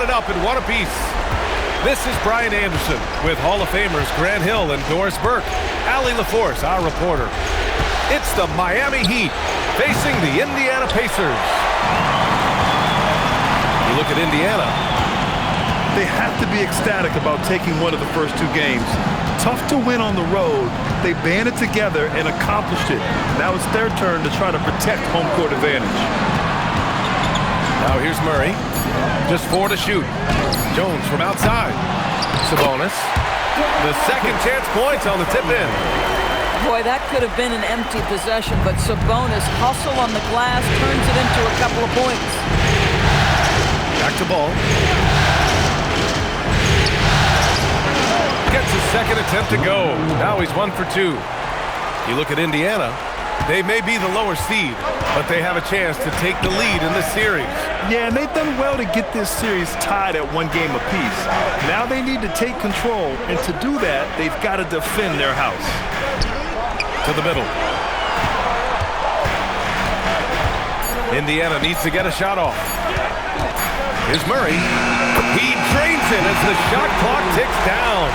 brought it up in one apiece. This is Brian Anderson with Hall of Famers Grant Hill and Doris Burke. Allie LaForce, our reporter. It's the Miami Heat facing the Indiana Pacers. You look at Indiana. They have to be ecstatic about taking one of the first two games. Tough to win on the road. They banded together and accomplished it. Now it's their turn to try to protect home court advantage. Now here's Murray. Just 4 to shoot. Jones from outside. Sabonis. The second chance points on the tip-in. Boy, that could have been an empty possession, but Sabonis hustle on the glass, turns it into a couple of points. Back to Ball. Gets his second attempt to go. Now he's 1 for 2. You look at Indiana. They may be the lower seed, but they have a chance to take the lead in this series. Yeah, and they've done well to get this series tied at 1 game apiece. Now they need to take control, and to do that, they've got to defend their house. To the middle. Indiana needs to get a shot off. Here's Murray. He drains it as the shot clock ticks down.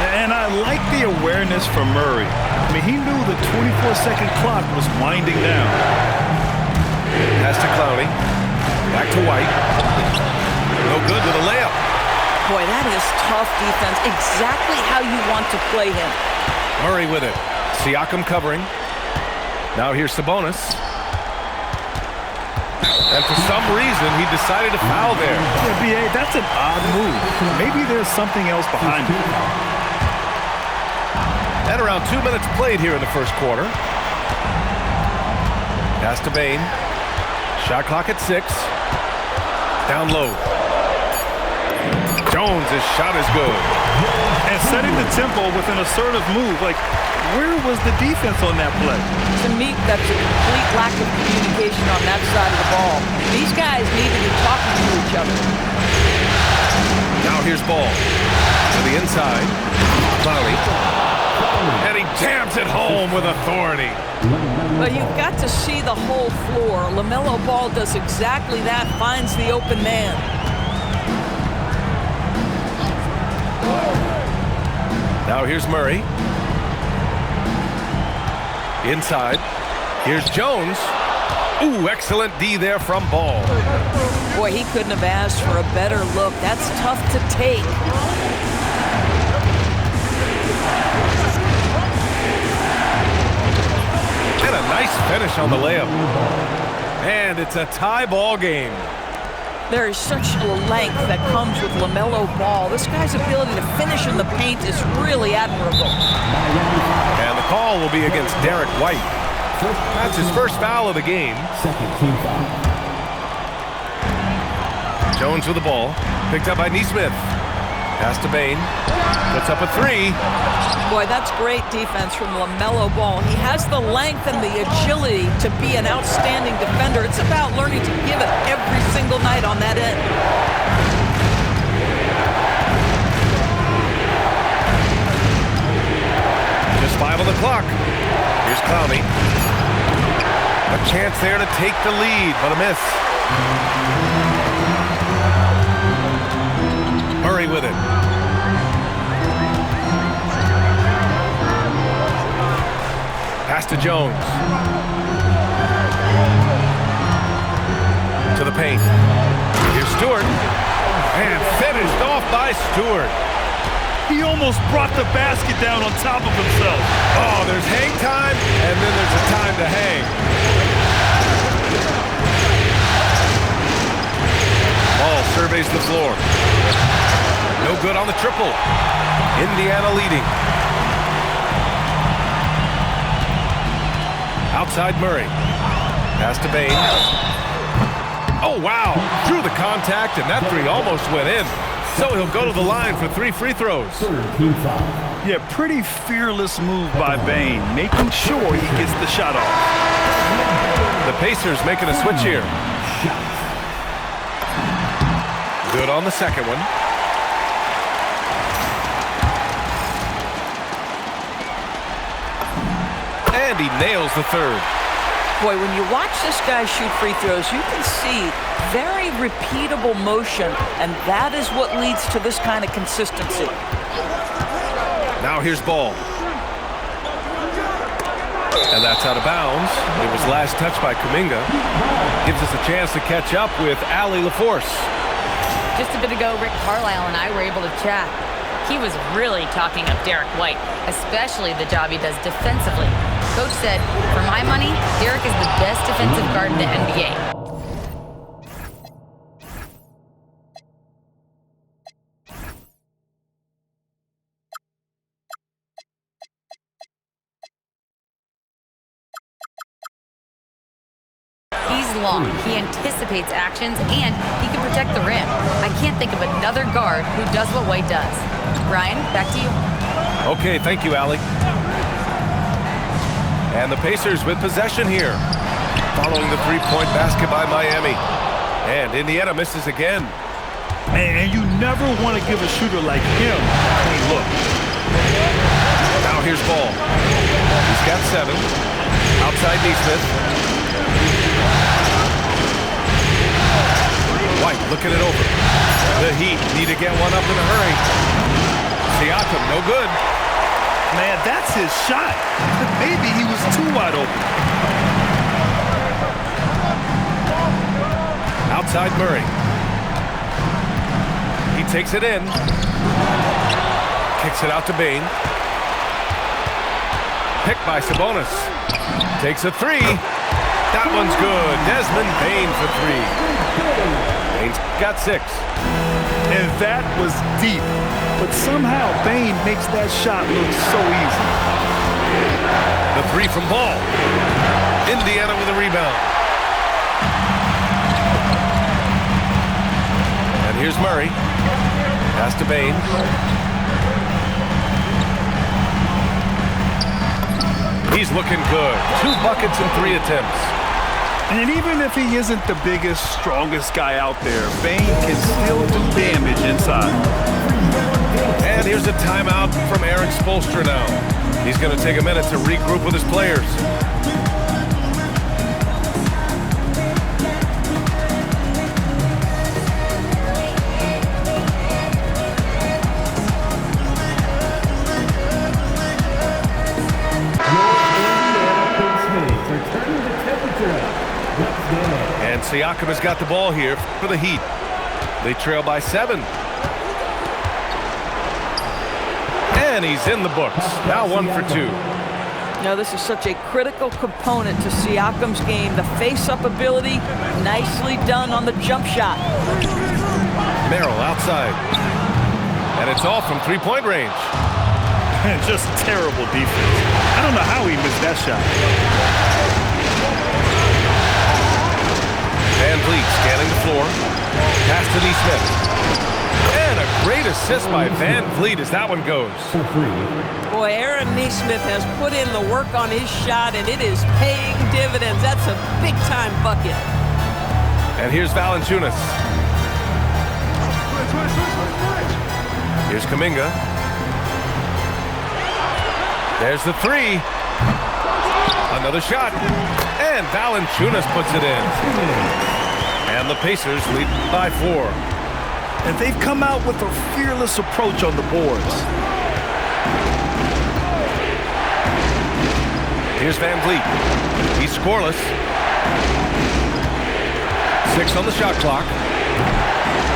And I like the awareness from Murray. I mean, he knew the 24-second clock was winding down. Pass to Clowney. Back to White. No good with a layup. Boy, that is tough defense. Exactly how you want to play him. Murray with it. Siakam covering. Now here's Sabonis. And for some reason, he decided to foul there. Yeah, B.A., that's an odd move. Maybe there's something else behind it. At around 2 minutes played here in the first quarter. Pass to Bane. Shot clock at 6. Down low. Jones' shot is good. And setting the tempo with an assertive move. Like, where was the defense on that play? To me, that's a complete lack of communication on that side of the ball. These guys need to be talking to each other. Now here's Ball. To the inside. Clowney. And he jams it home with authority. But you've got to see the whole floor. LaMelo Ball does exactly that, finds the open man. Now here's Murray. Inside. Here's Jones. Ooh, excellent D there from Ball. Boy, he couldn't have asked for a better look. That's tough to take. And a nice finish on the layup. And it's a tie ball game. There is such length that comes with LaMelo Ball. This guy's ability to finish in the paint is really admirable. And the call will be against Derek White. That's his first foul of the game. Jones with the ball. Picked up by Nesmith. Pass to Bane. Puts up a 3. Boy, that's great defense from LaMelo Ball. He has the length and the agility to be an outstanding defender. It's about learning to give it every single night on that end. Just 5 on the clock. Here's Clowney. A chance there to take the lead, but a miss. Murray with it. Pass to Jones. To the paint. Here's Stewart. And finished off by Stewart. He almost brought the basket down on top of himself. Oh, there's hang time, and then there's a time to hang. Ball surveys the floor. No good on the triple. Indiana leading. Outside Murray. Pass to Bane. Oh, wow. Drew the contact, and that 3 almost went in. So he'll go to the line for 3 free throws. Yeah, pretty fearless move by Bane, making sure he gets the shot off. The Pacers making a switch here. Good on the second one. And he nails the third. Boy, when you watch this guy shoot free throws, you can see very repeatable motion, and that is what leads to this kind of consistency. Now here's Ball. And that's out of bounds. It was last touched by Kuminga. Gives us a chance to catch up with Allie LaForce. Just a bit ago, Rick Carlisle and I were able to chat. He was really talking up Derek White, especially the job he does defensively. Coach said, for my money, Derek is the best defensive guard in the NBA. He's long, he anticipates actions, and he can protect the rim. I can't think of another guard who does what White does. Ryan, back to you. Okay, thank you, Allie. And the Pacers with possession here. Following the three-point basket by Miami. And Indiana misses again. And you never want to give a shooter like him a clean look. Now here's Ball. He's got 7. Outside Nesmith. White looking it over. The Heat need to get one up in a hurry. Siakam, no good. Man, that's his shot. Maybe he was too wide open. Outside Murray. He takes it in. Kicks it out to Bane. Picked by Sabonis. Takes a 3. That one's good. Desmond Bane for 3. Bane's got 6. And that was deep. But somehow Bane makes that shot look so easy. The 3 from Ball. Indiana with a rebound. And here's Murray. Pass to Bane. He's looking good. 2 buckets in 3 attempts. And even if he isn't the biggest, strongest guy out there, Bane can still do damage inside. And here's a timeout from Eric Spoelstra now. He's going to take a minute to regroup with his players. And Siakam has got the ball here for the Heat. They trail by 7. And he's in the books. Now 1 for 2. Now, this is such a critical component to Siakam's game. The face-up ability, nicely done on the jump shot. Merrill outside. And it's all from 3-point range. Just terrible defense. I don't know how he missed that shot. Van Vliet scanning the floor. Pass to Nesmith. And a great assist by Van Vliet as that one goes. Boy, Aaron Nesmith has put in the work on his shot, and it is paying dividends. That's a big-time bucket. And here's Valanciunas. Here's Kuminga. There's the 3. Another shot. And Valanciunas puts it in. And the Pacers lead by 4. And they've come out with a fearless approach on the boards. Here's Van Vliet. He's scoreless. 6 on the shot clock.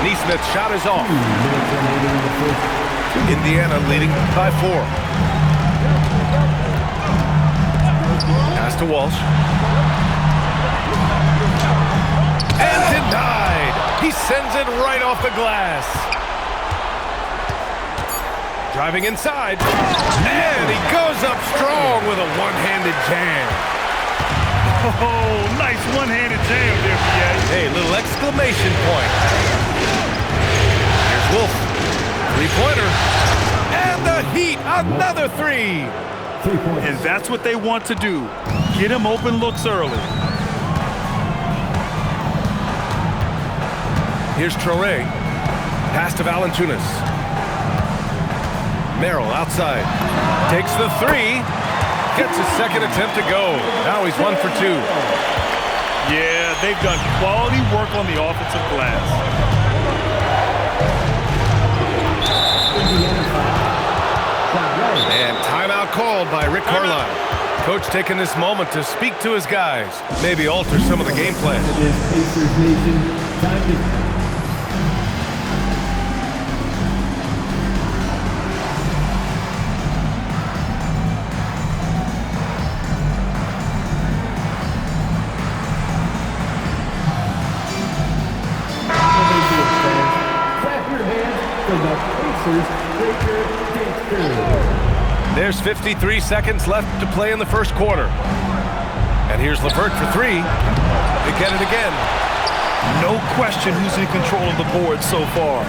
Nesmith's shot is off. Indiana leading by 4. Pass to Walsh. And denied. He sends it right off the glass. Driving inside. And he goes up strong with a one-handed jam. Oh, nice one-handed jam there, PA. Hey, little exclamation point. Here's Wolf. 3-pointer. And the Heat, another 3. And that's what they want to do. Get him open looks early. Here's Traoré. Pass to Valanciunas. Merrill outside. Takes the 3. Gets his second attempt to go. Now he's 1 for 2. Yeah, they've done quality work on the offensive glass. And timeout called by Rick Carlisle. Coach taking this moment to speak to his guys, maybe alter some of the game plan. There's 53 seconds left to play in the first quarter. And here's LeVert for 3. They get it again. No question who's in control of the board so far.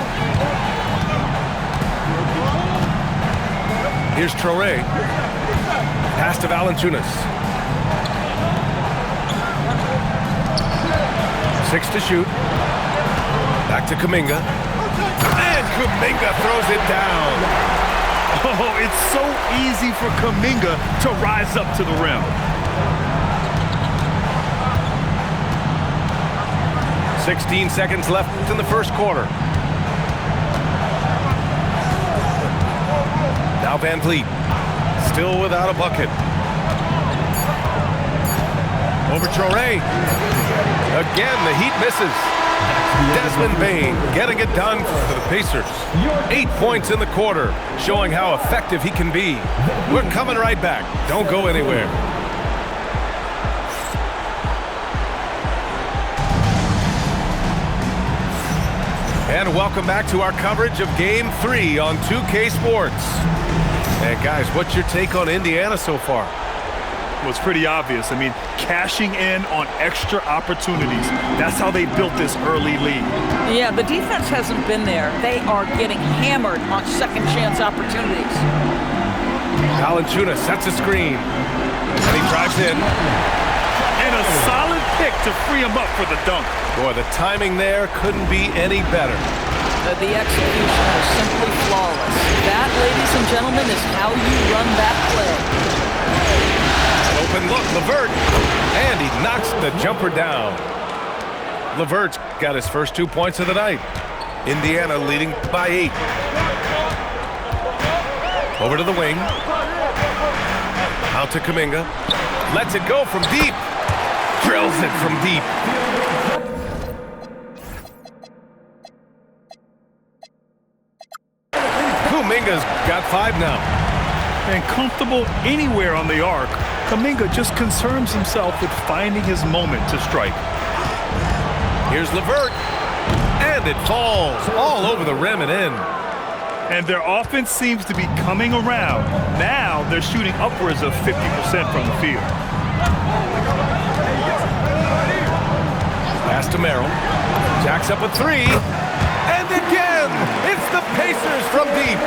Here's Traoré. Pass to Valanciunas. 6 to shoot. Back to Kuminga. And Kuminga throws it down. Oh, it's so easy for Kuminga to rise up to the rim. "16 seconds left in the first quarter. Now Van Vliet, still without a bucket. Over Traoré. Again, the Heat misses. Desmond Bane getting it done for the Pacers. 8 points in the quarter, showing how effective he can be. We're coming right back. Don't go anywhere. And welcome back to our coverage of Game 3 on 2K Sports. And guys, what's your take on Indiana so far? Well, it's pretty obvious. I mean, cashing in on extra opportunities. That's how they built this early lead. Yeah, the defense hasn't been there. They are getting hammered on second chance opportunities. Valanciunas sets a screen. And he drives in. And a solid pick to free him up for the dunk. Boy, the timing there couldn't be any better. The execution was simply flawless. That, ladies and gentlemen, is how you run that play. Open look, LeVert, and he knocks the jumper down. LeVert's got his first 2 points of the night. Indiana leading by 8. Over to the wing. Out to Kuminga. Lets it go from deep. Drills it from deep. Kuminga's got 5 now. And comfortable anywhere on the arc, Kuminga just concerns himself with finding his moment to strike. Here's LeVert, and it falls all over the rim and in. And their offense seems to be coming around. Now they're shooting upwards of 50% from the field. Pass to Merrill. Jacks up a 3. And again, it's the Pacers from deep.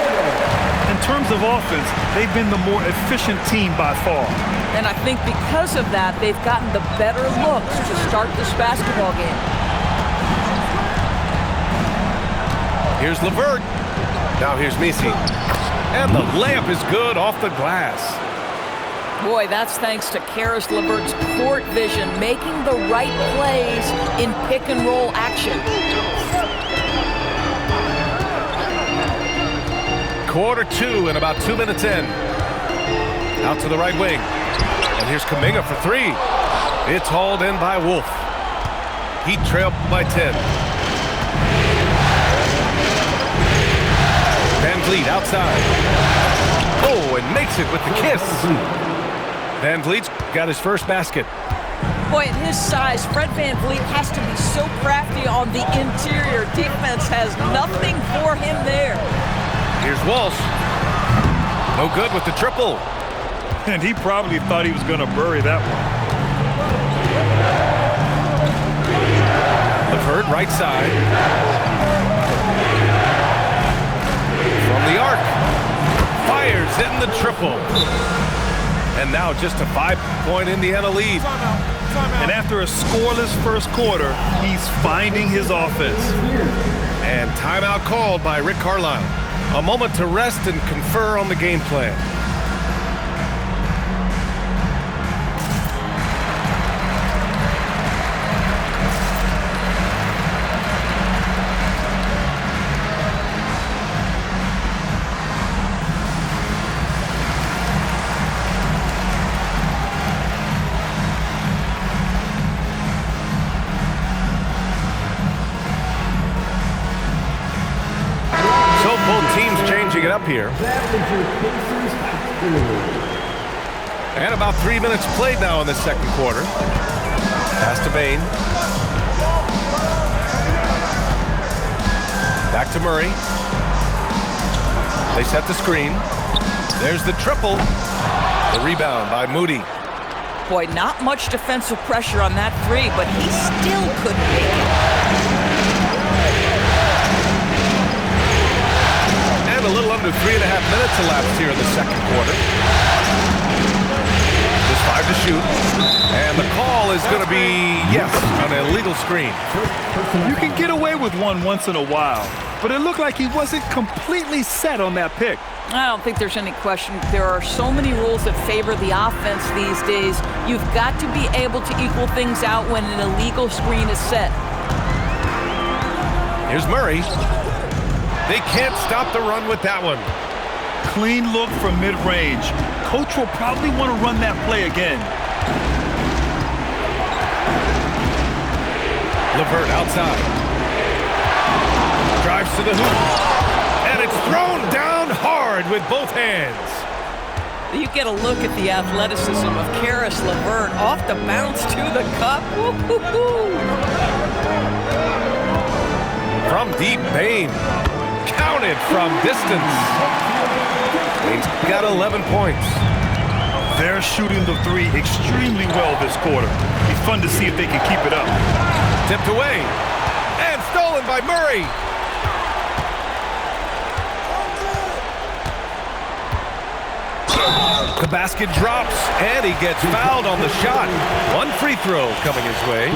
In terms of offense, they've been the more efficient team by far. And I think because of that, they've gotten the better looks to start this basketball game. Here's LeVert. Now here's Messi. And the layup is good off the glass. Boy, that's thanks to Caris LeVert's court vision, making the right plays in pick-and-roll action. Quarter 2 and about 2 minutes in. Out to the right wing. And here's Kuminga for 3. It's hauled in by Wolf. Heat trail by 10. Van Vliet outside. Oh, and makes it with the kiss. Van Vliet's got his first basket. Boy, at his size, Fred Van Vliet has to be so crafty on the interior. Defense has nothing for him there. Here's Walsh. No good with the triple. And he probably thought he was going to bury that one. LeVert right side. From the arc. Fires in the triple. And now just a 5-point Indiana lead. And after a scoreless first quarter, he's finding his offense. And timeout called by Rick Carlisle. A moment to rest and confer on the game plan. it up here. And about 3 minutes played now in the second quarter. Pass to Bain. Back to Murray. They set the screen. There's the triple. The rebound by Moody. Boy, not much defensive pressure on that three, but he still couldn't make it. And a little under 3.5 minutes elapsed here in the second quarter. Just 5 to shoot. And the call is going to be, yes, an illegal screen. You can get away with one once in a while, but it looked like he wasn't completely set on that pick. I don't think there's any question. There are so many rules that favor the offense these days. You've got to be able to equal things out when an illegal screen is set. Here's Murray. They can't stop the run with that one. Clean look from mid-range. Coach will probably want to run that play again. LeVert outside. Drives to the hoop. And it's thrown down hard with both hands. You get a look at the athleticism of Caris LeVert off the bounce to the cup. Woo-hoo-hoo. From deep, Bain. Counted from distance. Bain's got 11 points. They're shooting the three extremely well this quarter. Be fun to see if they can keep it up. Tipped away. And stolen by Murray. The basket drops, and he gets fouled on the shot. One free throw coming his way.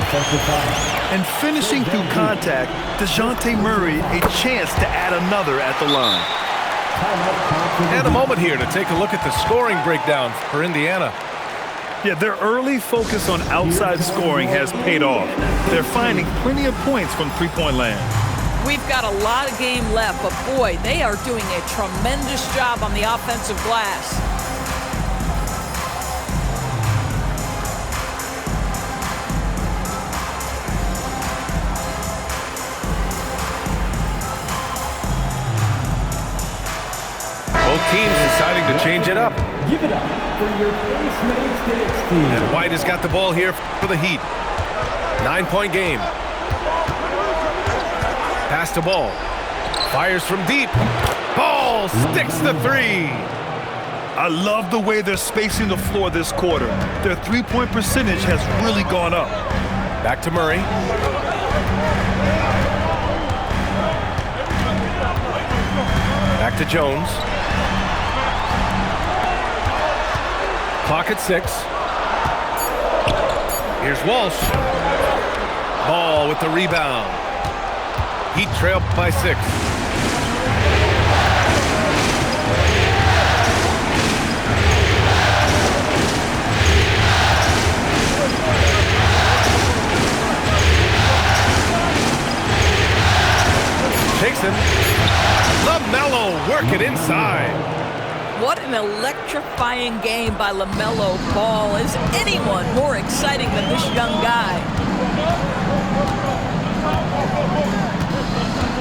And finishing through contact, DeJounte Murray a chance to add another at the line. And a moment here to take a look at the scoring breakdown for Indiana. Yeah, their early focus on outside scoring has paid off. They're finding plenty of points from three-point land. We've got a lot of game left, but boy, they are doing a tremendous job on the offensive glass. Both teams deciding to change it up. Give it up for your Postmates Knicks team. And White has got the ball here for the Heat. 9-point game. Pass to Ball. Fires from deep. Ball sticks the three. I love the way they're spacing the floor this quarter. Their three-point percentage has really gone up. Back to Murray. Back to Jones. Clock at 6. Here's Walsh. Ball with the rebound. Heat trail by 6. Takes him. LaMelo working inside. What an electrifying game by LaMelo Ball. Is anyone more exciting than this young guy?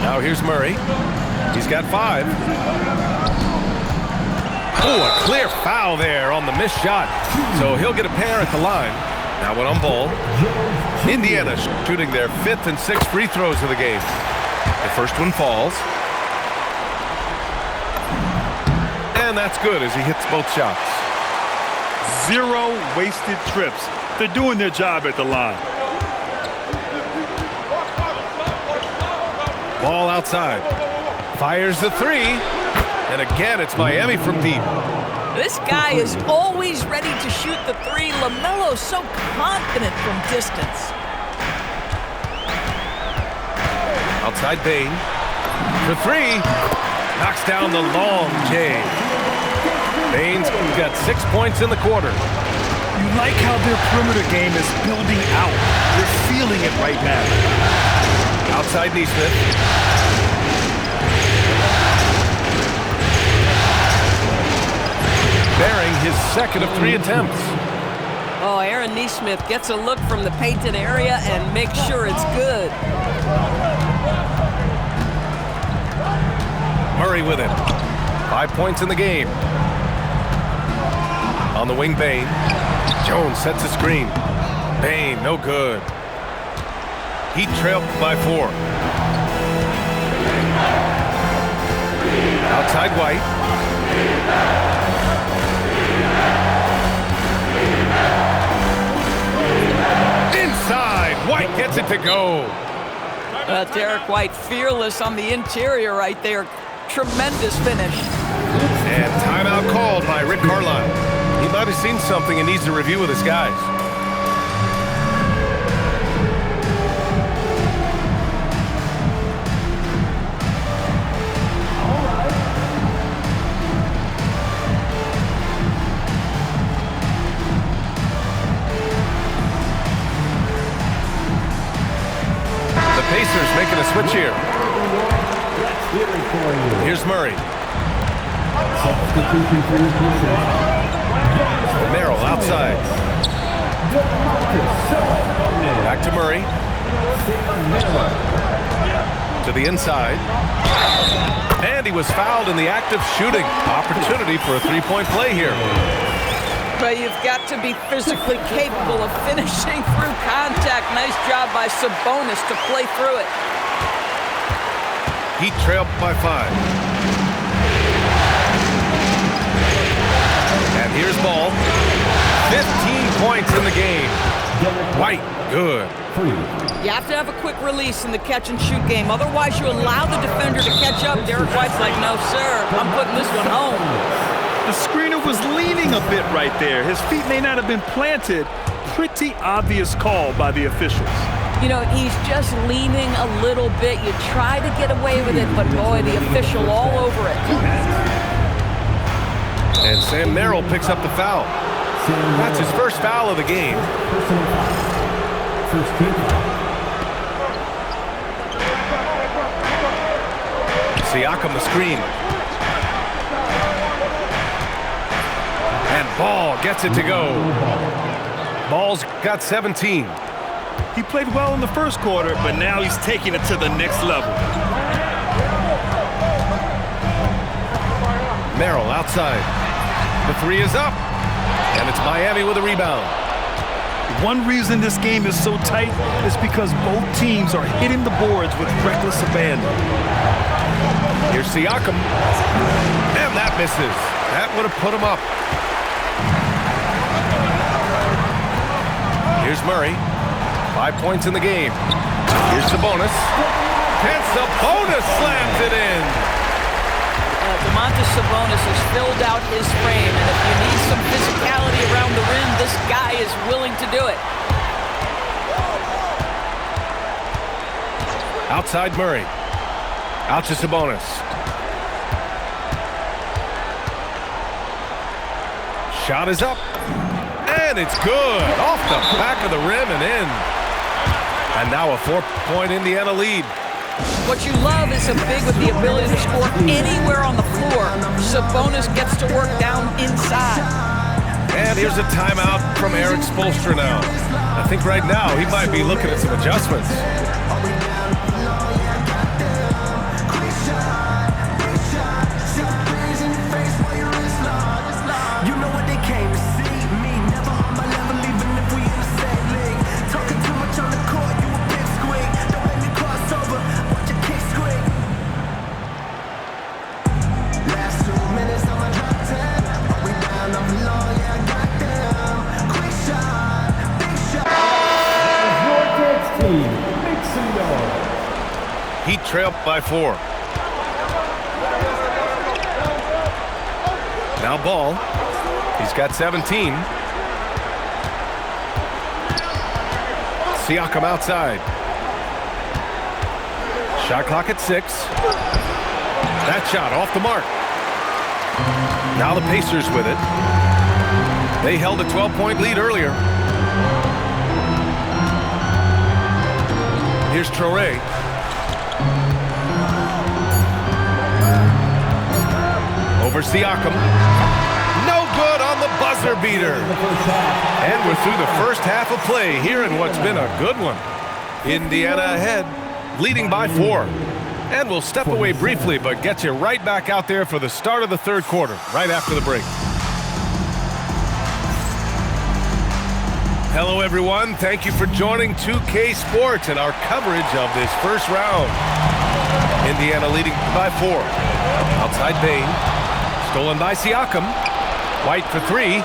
Now here's Murray. He's got 5. Oh, a clear foul there on the missed shot. So he'll get a pair at the line. Now one on Ball. Indiana shooting their 5th and 6th free throws of the game. The first one falls. And that's good as he hits both shots. 0 wasted trips. They're doing their job at the line. Ball outside. Fires the 3. And again, it's Miami from deep. This guy is always ready to shoot the 3. LaMelo's so confident from distance. Outside Bain. For 3. Knocks down the long J. Bain's got 6 points in the quarter. You like how their perimeter game is building out. They're feeling it right now. Outside Nesmith. Bearing his 2nd of 3 attempts. Oh, Aaron Nesmith gets a look from the painted area and makes sure it's good. Murray with him. 5 points in the game. On the wing, Bane. Jones sets a screen. Bane, no good. Heat trailed by 4. Outside White. Inside, White gets it to go. Derek White fearless on the interior right there. Tremendous finish. And timeout called by Rick Carlisle. He might have seen something and needs to review with his guys. Pacers making a switch here. Here's Murray. Merrill outside. Back to Murray. To the inside. And he was fouled in the act of shooting. Opportunity for a three-point play here. But you've got to be physically capable of finishing through contact. Nice job by Sabonis to play through it. Heat trailed by 5. And here's Ball. 15 points in the game. White, good. You have to have a quick release in the catch-and-shoot game. Otherwise, you allow the defender to catch up. Derek White's like, no, sir, I'm putting this one home. The screener was leaning a bit right there. His feet may not have been planted. Pretty obvious call by the officials. You know, he's just leaning a little bit. You try to get away with it, but boy, the official all over it. And Sam Merrill picks up the foul. That's his first foul of the game. First team foul. Siakam the screen. And Ball gets it to go. Ball's got 17. He played well in the first quarter, but now he's taking it to the next level. Merrill outside. The 3 is up. And it's Miami with a rebound. One reason this game is so tight is because both teams are hitting the boards with reckless abandon. Here's Siakam. And that misses. That would have put him up. Here's Murray. 5 points in the game. Here's Sabonis. And Sabonis slams it in. Domantas Sabonis has filled out his frame, and if you need some physicality around the rim, this guy is willing to do it. Outside Murray. Out to Sabonis. Shot is up. And it's good. Off the back of the rim and in. And now a 4-point Indiana lead. What you love is a big with the ability to score anywhere on the floor. Sabonis gets to work down inside. And here's a timeout from Eric Spoelstra now. I think right now he might be looking at some adjustments. Heat trailed by 4. Now Ball. He's got 17. Siakam outside. Shot clock at 6. That shot off the mark. Now the Pacers with it. They held a 12-point lead earlier. Here's Traoré. Over Siakam. No good on the buzzer beater. And we're through the first half of play here in what's been a good one. Indiana ahead, leading by 4. And we'll step away briefly, but get you right back out there for the start of the third quarter, right after the break. Hello, everyone. Thank you for joining 2K Sports and our coverage of this first round. Indiana leading by 4. Outside Bane. Stolen by Siakam. White for 3.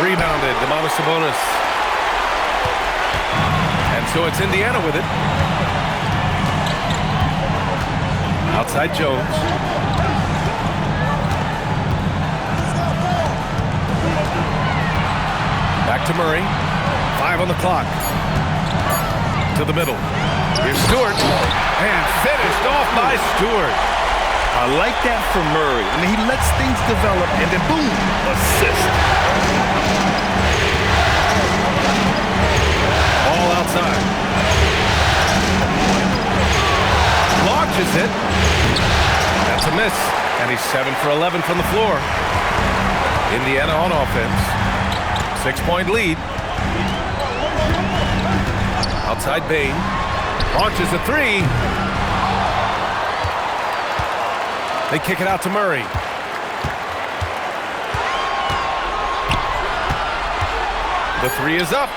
Rebounded, Domantas Sabonis. And so it's Indiana with it. Outside Jones. Back to Murray. 5 on the clock. To the middle. Here's Stewart. And finished off by Stewart. I like that for Murray. I mean, he lets things develop, and then boom, assist. All outside. Launches it. That's a miss. And he's 7 for 11 from the floor. Indiana on offense. 6-point lead. Outside Bane. Launches a 3. They kick it out to Murray. The 3 is up.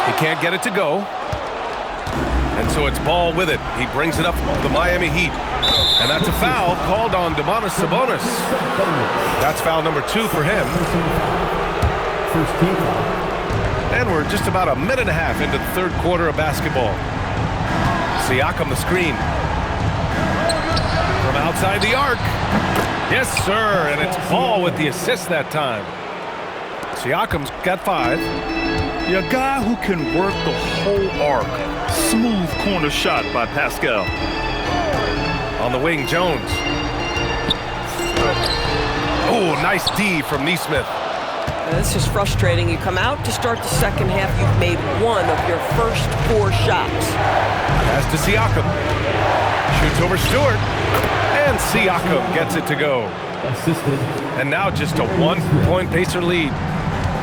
He can't get it to go. And so it's Ball with it. He brings it up for the Miami Heat. And that's a foul called on Domantas Sabonis. That's foul number 2 for him. And we're just about a minute and a half into the third quarter of basketball. Siakam the screen. From outside the arc. Yes, sir. And it's Ball with the assist that time. Siakam's got 5. You're a guy who can work the whole arc. Smooth corner shot by Pascal. On the wing, Jones. Oh, nice D from Nesmith. This is frustrating. You come out to start the second half, you've made 1 of your first 4 shots. Pass to Siakam. Shoots over Stewart. And Siakam gets it to go. Assisted. And now just a 1-point Pacer lead.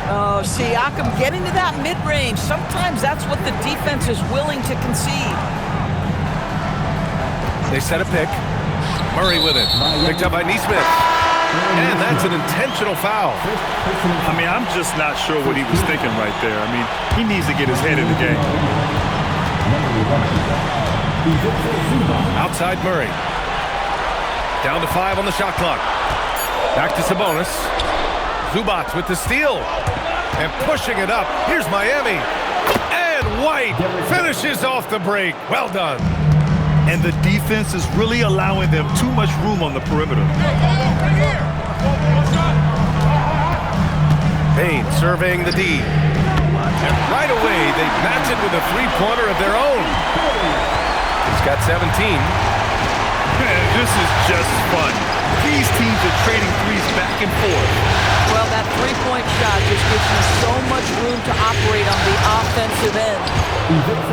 Oh, Siakam getting to that mid-range. Sometimes that's what the defense is willing to concede. They set a pick. Murray with it. Picked up by Nesmith. And that's an intentional foul. I mean, I'm just not sure what he was thinking right there. I mean, he needs to get his head in the game. Outside Murray. Down to 5 on the shot clock. Back to Sabonis. Zubac with the steal. And pushing it up. Here's Miami. And White finishes off the break. Well done. And the defense is really allowing them too much room on the perimeter. Bane surveying the D. And right away, they match it with a 3-pointer of their own. He's got 17. Man, this is just fun. These teams are trading threes back and forth. Well, that 3-point shot just gives you so much room to operate on the offensive end.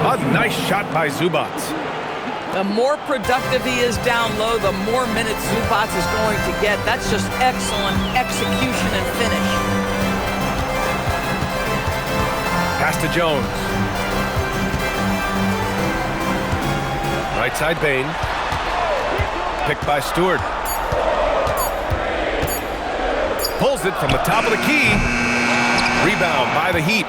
A nice shot by Zubac. The more productive he is down low, the more minutes Zubac is going to get. That's just excellent execution and finish. Pass to Jones. Right side Bane. Picked by Stewart. Pulls it from the top of the key. Rebound by the Heat.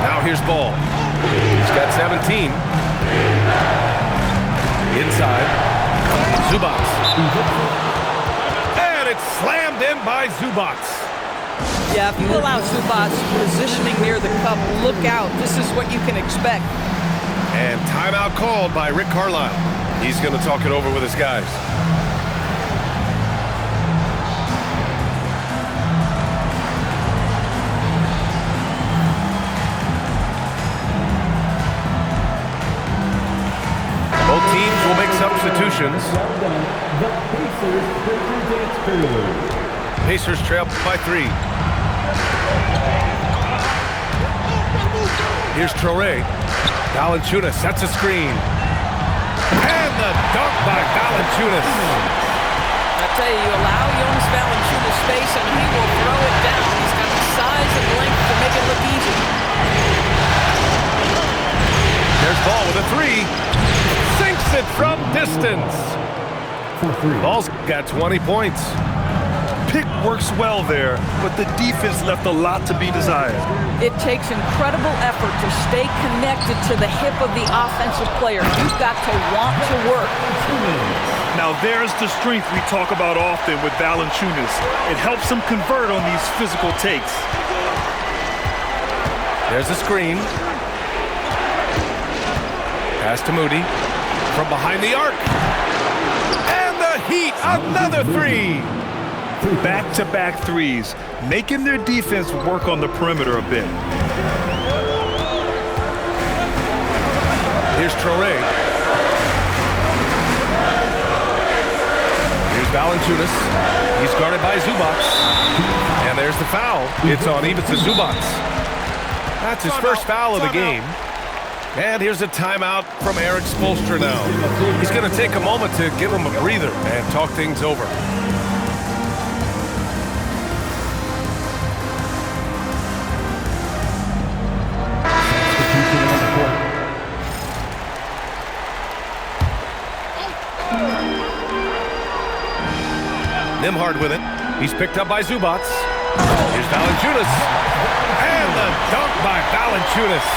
Now here's Ball. He's got 17. Inside. Zubac. And it's slammed in by Zubac. Yeah, if you allow Zubac positioning near the cup, look out. This is what you can expect. And timeout called by Rick Carlisle. He's going to talk it over with his guys. Both teams will make substitutions. The Pacers Dance Prelude. Pacers trail by 3. Here's Traoré. Valanciunas sets a screen. And the dunk by Valanciunas. I tell you, you allow Jonas Valanciunas space and he will throw it down. He's got the size and length to make it look easy. three. Sinks it from distance. Ball's got 20 points. Pick works well there, but the defense left a lot to be desired. It takes incredible effort to stay connected to the hip of the offensive player. You've got to want to work. Now there's the strength we talk about often with Valanciunas. It helps him convert on these physical takes. There's a screen. Pass to Moody. From behind the arc. And the Heat, another three. Back-to-back threes, making their defense work on the perimeter a bit. Here's Traoré. Here's Valanciunas. He's guarded by Zubac. And there's the foul. It's on Ivica Zubac. That's his first foul of the game. And here's a timeout from Eric Spoelstra now. He's going to take a moment to give him a breather and talk things over. Nembhard with it. He's picked up by Zubac. Here's Valanciunas. And the dunk by Valanciunas.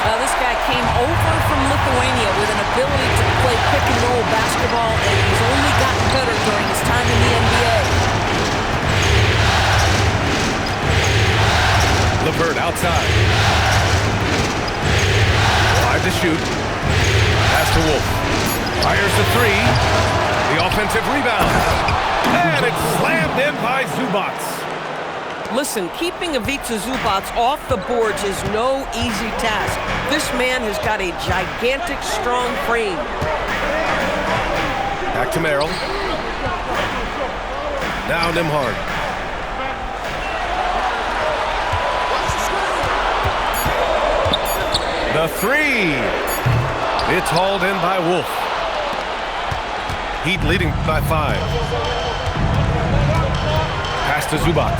Now, this guy came over from Lithuania with an ability to play pick-and-roll basketball, and he's only gotten better during his time in the NBA. LeVert outside. 5 to shoot. Pass to Wolf. Fires the three. The offensive rebound. And it's slammed in by Zubac. Listen, keeping Ivica Zubac off the boards is no easy task. This man has got a gigantic, strong frame. Back to Merrill. Now Nembhard. The three. It's hauled in by Wolf. Heat leading by 5. Pass to Zubac.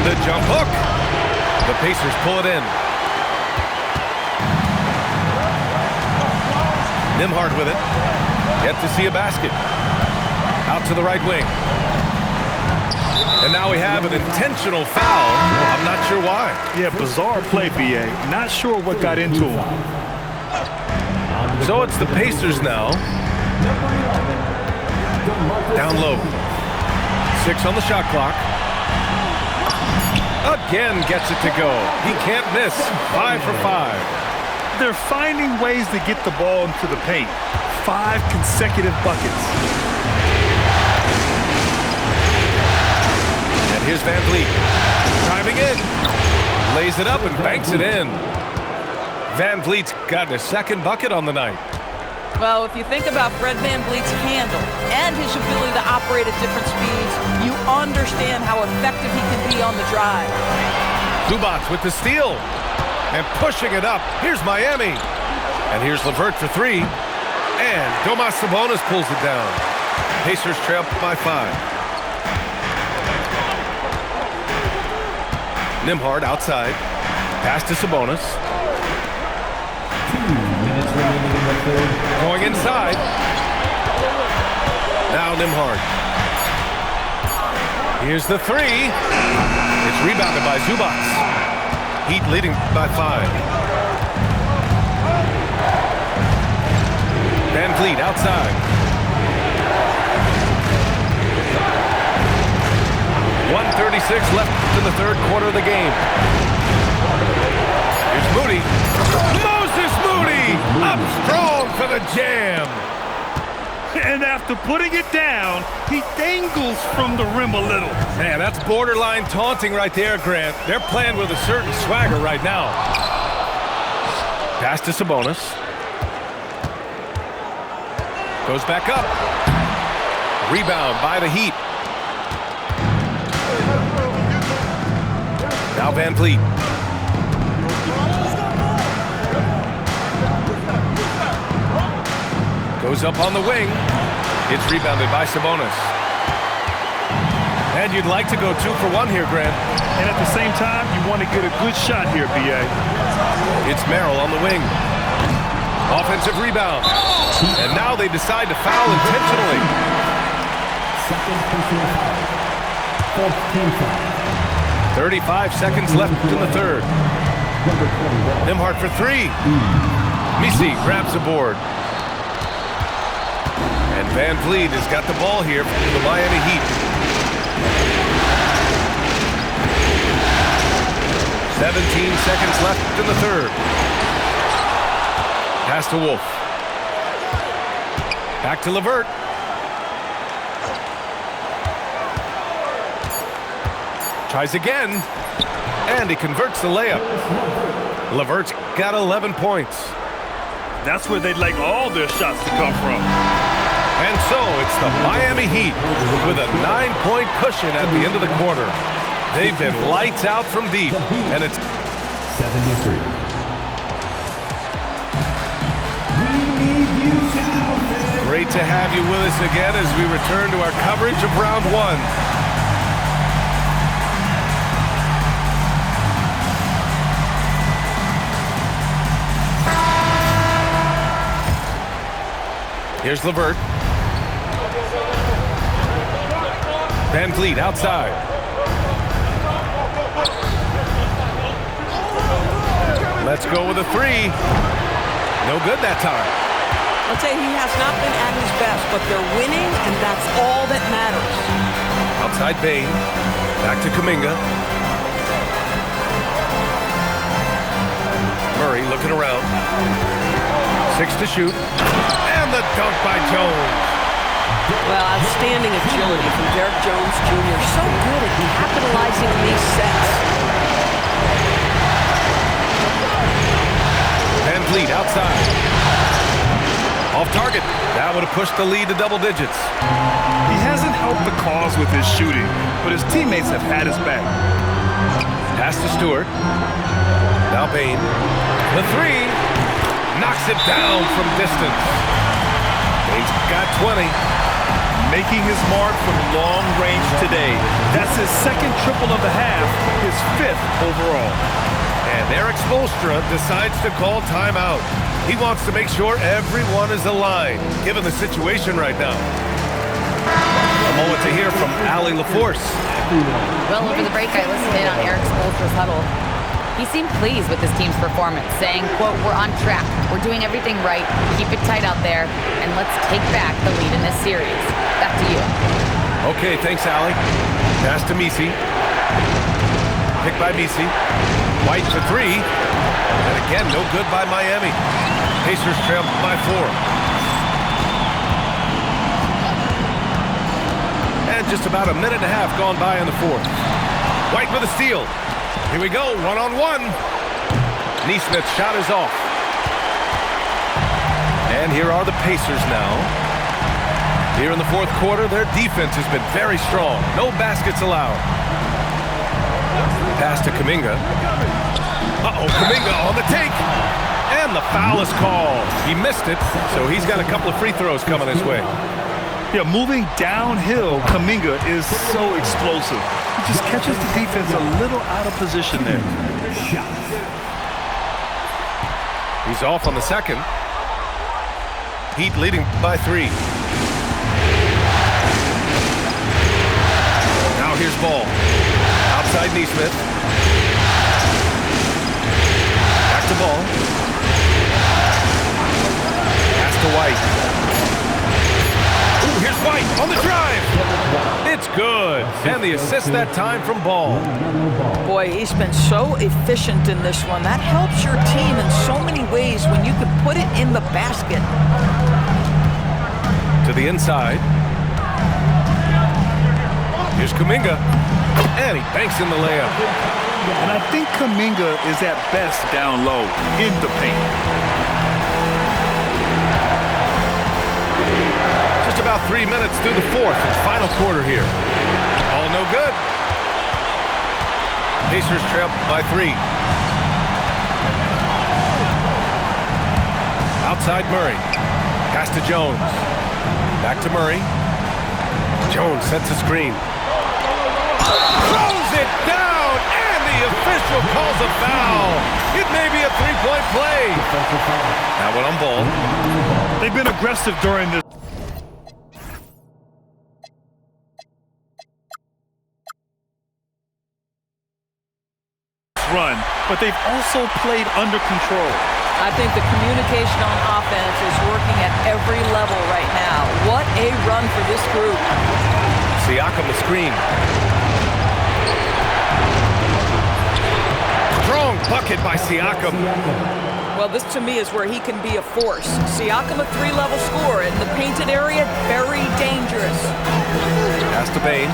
The jump hook. The Pacers pull it in. Nembhard with it. Yet to see a basket. Out to the right wing. And now we have an intentional foul. I'm not sure why. Yeah, bizarre play, B.A. Not sure what got into him. So it's the Pacers now. Down low. 6 on the shot clock. Again gets it to go. He can't miss. 5 for 5. They're finding ways to get the ball into the paint. 5 consecutive buckets. And here's Van Vliet. Driving in. Lays it up and banks it in. Van Vliet's gotten a second bucket on the night. Well, if you think about Fred VanVleet's handle and his ability to operate at different speeds, you understand how effective he can be on the drive. Zubac with the steal. And pushing it up. Here's Miami. And here's LeVert for 3. And Domas Sabonis pulls it down. Pacers trail by 5. Nembhard outside. Pass to Sabonis. 2 minutes remaining in the third. Going inside. Now Nembhard. Here's the 3. It's rebounded by Zubac. Heat leading by 5. Van Vliet outside. 1:36 left in the third quarter of the game. Here's Moody. Moses Moody up strong for the jam. And after putting it down, he dangles from the rim a little. Man, that's borderline taunting right there, Grant. They're playing with a certain swagger right now. Pass to Sabonis. Goes back up. Rebound by the Heat. Now Van Vliet. Goes up on the wing. It's rebounded by Sabonis. And you'd like to go 2 for 1 here, Grant. And at the same time, you want to get a good shot here, B.A. It's Merrill on the wing. Offensive rebound. And now they decide to foul intentionally. Second personal foul. Fourth team foul. 35 seconds left in the third. Number 21. Nembhard for three. Misi grabs the board. And Van Vliet has got the ball here for the Miami Heat. 17 seconds left in the third. Pass to Wolf. Back to LeVert. Tries again. And he converts the layup. LeVert's got 11 points. That's where they'd like all their shots to come from. And so it's the Miami Heat with a 9-point cushion at the end of the quarter. They've been lights out from deep, and it's 73. great to have you with us again as we return to our coverage of round one. Here's LeVert. Van Vliet outside. Let's go with a three. No good that time. I'll tell you, he has not been at his best, but they're winning, and that's all that matters. Outside Bane. Back to Kuminga. Murray looking around. 6 to shoot. And the dunk by Jones. Well, outstanding agility from Derek Jones Jr. So good at capitalizing on these sets. Van Vliet outside. Off target. That would have pushed the lead to double digits. He hasn't helped the cause with his shooting, but his teammates have had his back. Pass to Stewart. Now Bane. The three. Knocks it down from distance. Bane's got 20. Making his mark from long range today. That's his second triple of the half, his 5th overall. And Eric Spoelstra decides to call timeout. He wants to make sure everyone is aligned, given the situation right now. A moment to hear from Allie LaForce. Well, over the break, I listened in on Eric Spoelstra's huddle. He seemed pleased with his team's performance, saying, quote, "We're on track. We're doing everything right. Keep it tight out there, and let's take back the lead in this series." Back to you. Okay, thanks, Allie. Pass to Misi. Picked by Misi. White for three. And again, no good by Miami. Pacers trail by 4. And just about a minute and a half gone by in the fourth. White with a steal. Here we go, one-on-one. Nesmith's shot is off. And here are the Pacers now. Here in the fourth quarter, their defense has been very strong. No baskets allowed. Pass to Kuminga. Uh-oh, Kuminga on the take. And the foul is called. He missed it, so he's got a couple of free throws coming his way. Yeah, moving downhill, Kuminga is so explosive. He just catches the defense a little out of position there. He's off on the second. Heat leading by 3. Now here's Ball. Outside Nesmith. Back to Ball. Pass to White. Ooh, here's White on the drive. It's good. And the assist that time from Ball. Boy, he's been so efficient in this one. That helps your team in so many ways when you can put it in the basket. To the inside. Here's Kuminga. And he banks in the layup. And I think Kuminga is at best down low in the paint. Just about 3 minutes through the fourth and final quarter here. All no good. Pacers trail by 3. Outside Murray. Pass to Jones. Back to Murray. Jones sets a screen. Throws it down official calls a foul. It may be a three-point play. That one on ball. They've been aggressive during this run, but they've also played under control. I think the communication on offense is working at every level right now. What a run for this group. Siakam the screen. Strong bucket by Siakam. Well, this to me is where he can be a force. Siakam, a three-level scorer in the painted area, very dangerous. Pass to Bane.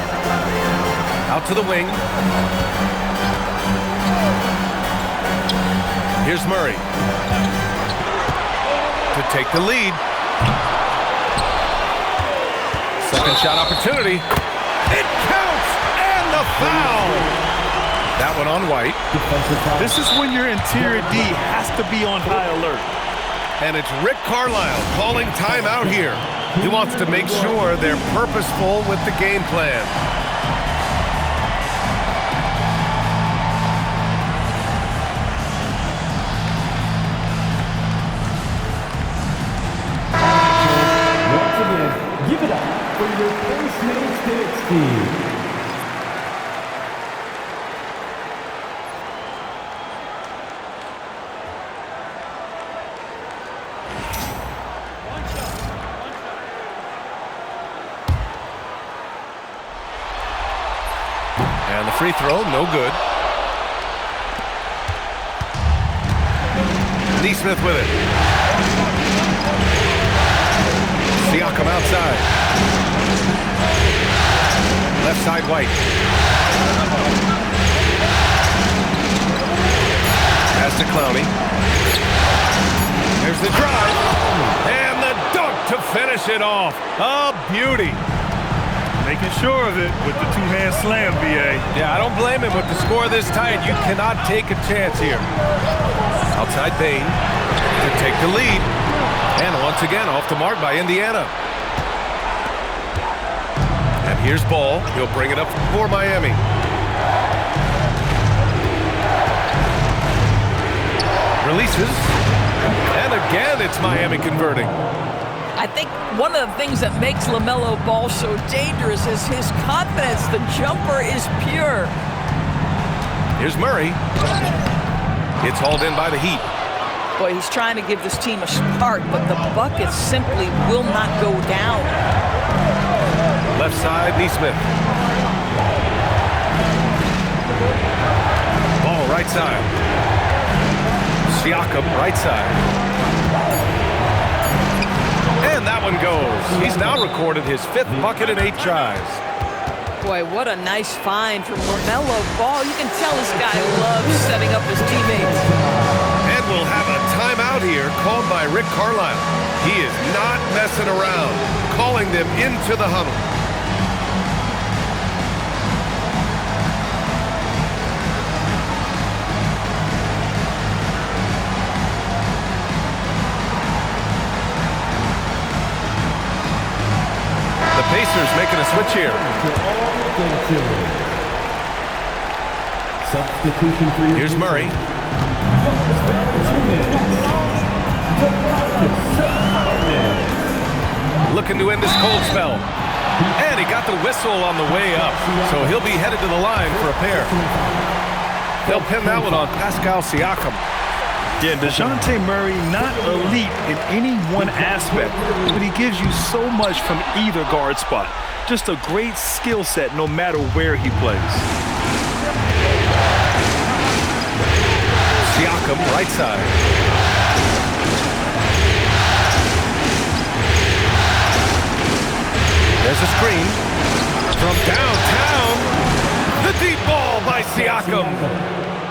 Out to the wing. Here's Murray to take the lead. Second shot opportunity. It counts, and the foul. That one on White. This is when your interior D has to be on high alert. And it's Rick Carlisle calling timeout here. He wants to make sure they're purposeful with the game plan. Give it up for your first Mates Knicks team. And the free throw, no good. Neesmith with it. Siakam outside. Left side White. Pass to Clowney. There's the drive. And the dunk to finish it off. A beauty. Making sure of it with the two-hand slam, B.A. Yeah, I don't blame him with the score this tight. You cannot take a chance here. Outside Bane to take the lead. And once again, off the mark by Indiana. And here's Ball. He'll bring it up for Miami. Releases. And again, it's Miami converting. I think one of the things that makes LaMelo Ball so dangerous is his confidence. The jumper is pure. Here's Murray. It's hauled in by the Heat. Boy, he's trying to give this team a spark, but the bucket simply will not go down. Left side, Neesmith. Ball right side. Siakam right side. And that one goes. He's now recorded his 5th bucket in 8 tries. Boy, what a nice find from LaMelo Ball. You can tell this guy loves setting up his teammates. And we'll have a timeout here called by Rick Carlisle. He is not messing around, calling them into the huddle. The Pacers making a switch here. Substitution for Here's Murray. Looking to end this cold spell. And he got the whistle on the way up, so he'll be headed to the line for a pair. They'll pin that one on Pascal Siakam. Yeah, DeJounte Murray, not elite in any one aspect, but he gives you so much from either guard spot. Just a great skill set no matter where he plays. Siakam, right side. There's a screen. From downtown, the deep ball by Siakam.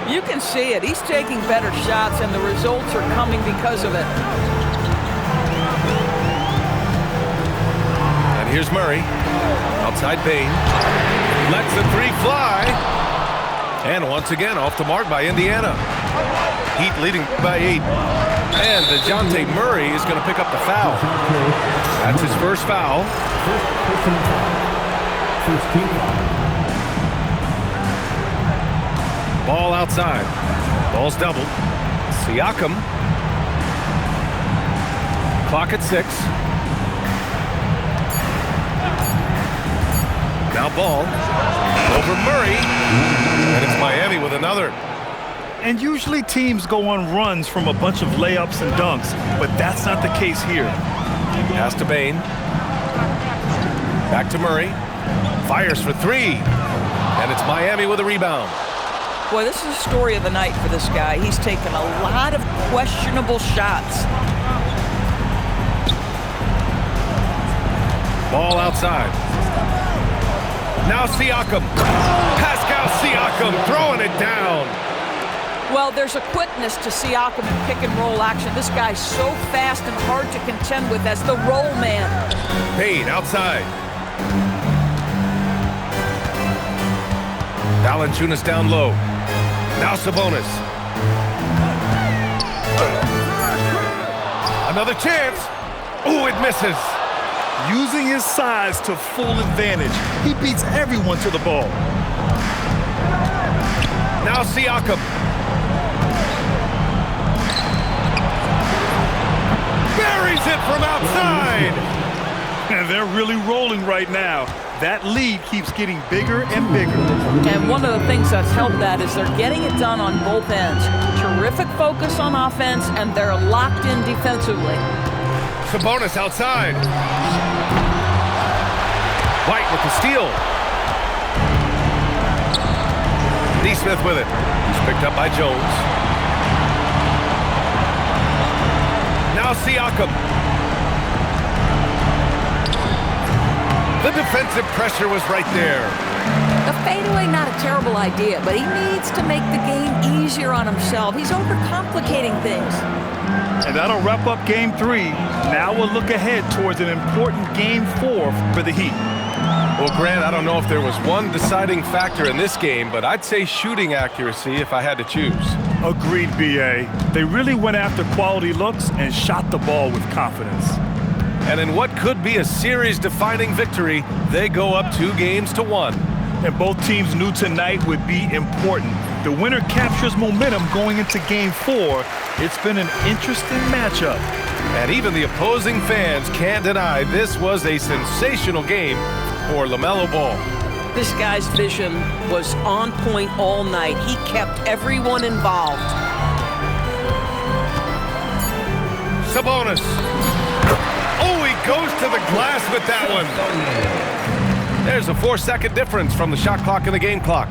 You can see it. He's taking better shots, and the results are coming because of it. And here's Murray. Outside Bane. Lets the three fly. And once again, off the mark by Indiana. Heat leading by 8. And DeJounte Murray is going to pick up the foul. That's his first foul. First team foul. Ball outside. Ball's doubled. Siakam. Clock at 6. Now ball over Murray. And it's Miami with another. And usually teams go on runs from a bunch of layups and dunks, but that's not the case here. Pass to Bane. Back to Murray. Fires for 3. And it's Miami with a rebound. Boy, this is the story of the night for this guy. He's taken a lot of questionable shots. Ball outside. Now Siakam. Pascal Siakam throwing it down. Well, there's a quickness to Siakam in pick-and-roll action. This guy's so fast and hard to contend with as the roll man. Payne outside. Valanciunas down low. Now Sabonis. Another chance. Ooh, it misses. Using his size to full advantage, he beats everyone to the ball. Now Siakam. Buries it from outside. And they're really rolling right now. That lead keeps getting bigger and bigger. And one of the things that's helped that is they're getting it done on both ends. Terrific focus on offense, and they're locked in defensively. Sabonis outside. White with the steal. Nesmith with it. He's picked up by Jones. Now Siakam. The defensive pressure was right there. A fadeaway, not a terrible idea, but he needs to make the game easier on himself. He's overcomplicating things. And that'll wrap up Game 3. Now we'll look ahead towards an important Game 4 for the Heat. Well, Grant, I don't know if there was one deciding factor in this game, but I'd say shooting accuracy if I had to choose. Agreed, B.A. They really went after quality looks and shot the ball with confidence. And in what could be a series-defining victory, they go up 2-1. And both teams knew tonight would be important. The winner captures momentum going into Game 4. It's been an interesting matchup. And even the opposing fans can't deny this was a sensational game for LaMelo Ball. This guy's vision was on point all night. He kept everyone involved. Sabonis. Oh, he goes to the glass with that one. There's a 4-second difference from the shot clock and the game clock.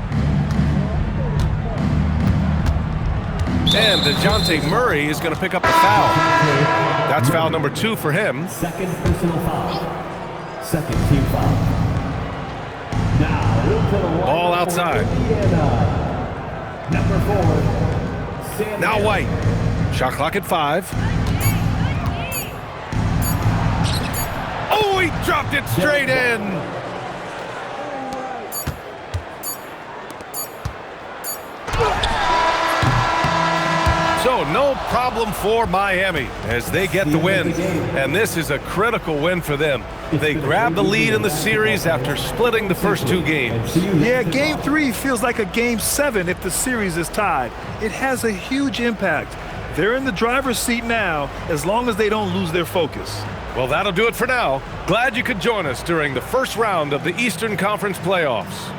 And DeJounte Murray is going to pick up the foul. That's foul number 2 for him. Second personal foul. Second team foul. Now, into the line Ball outside. Number 4. Now White. Shot clock at 5. Oh, he dropped it straight in. So no problem for Miami as they get the win. And this is a critical win for them. They grab the lead in the series after splitting the first 2 games. Yeah, Game 3 feels like a Game 7 if the series is tied. It has a huge impact. They're in the driver's seat now as long as they don't lose their focus. Well, that'll do it for now. Glad you could join us during the first round of the Eastern Conference playoffs.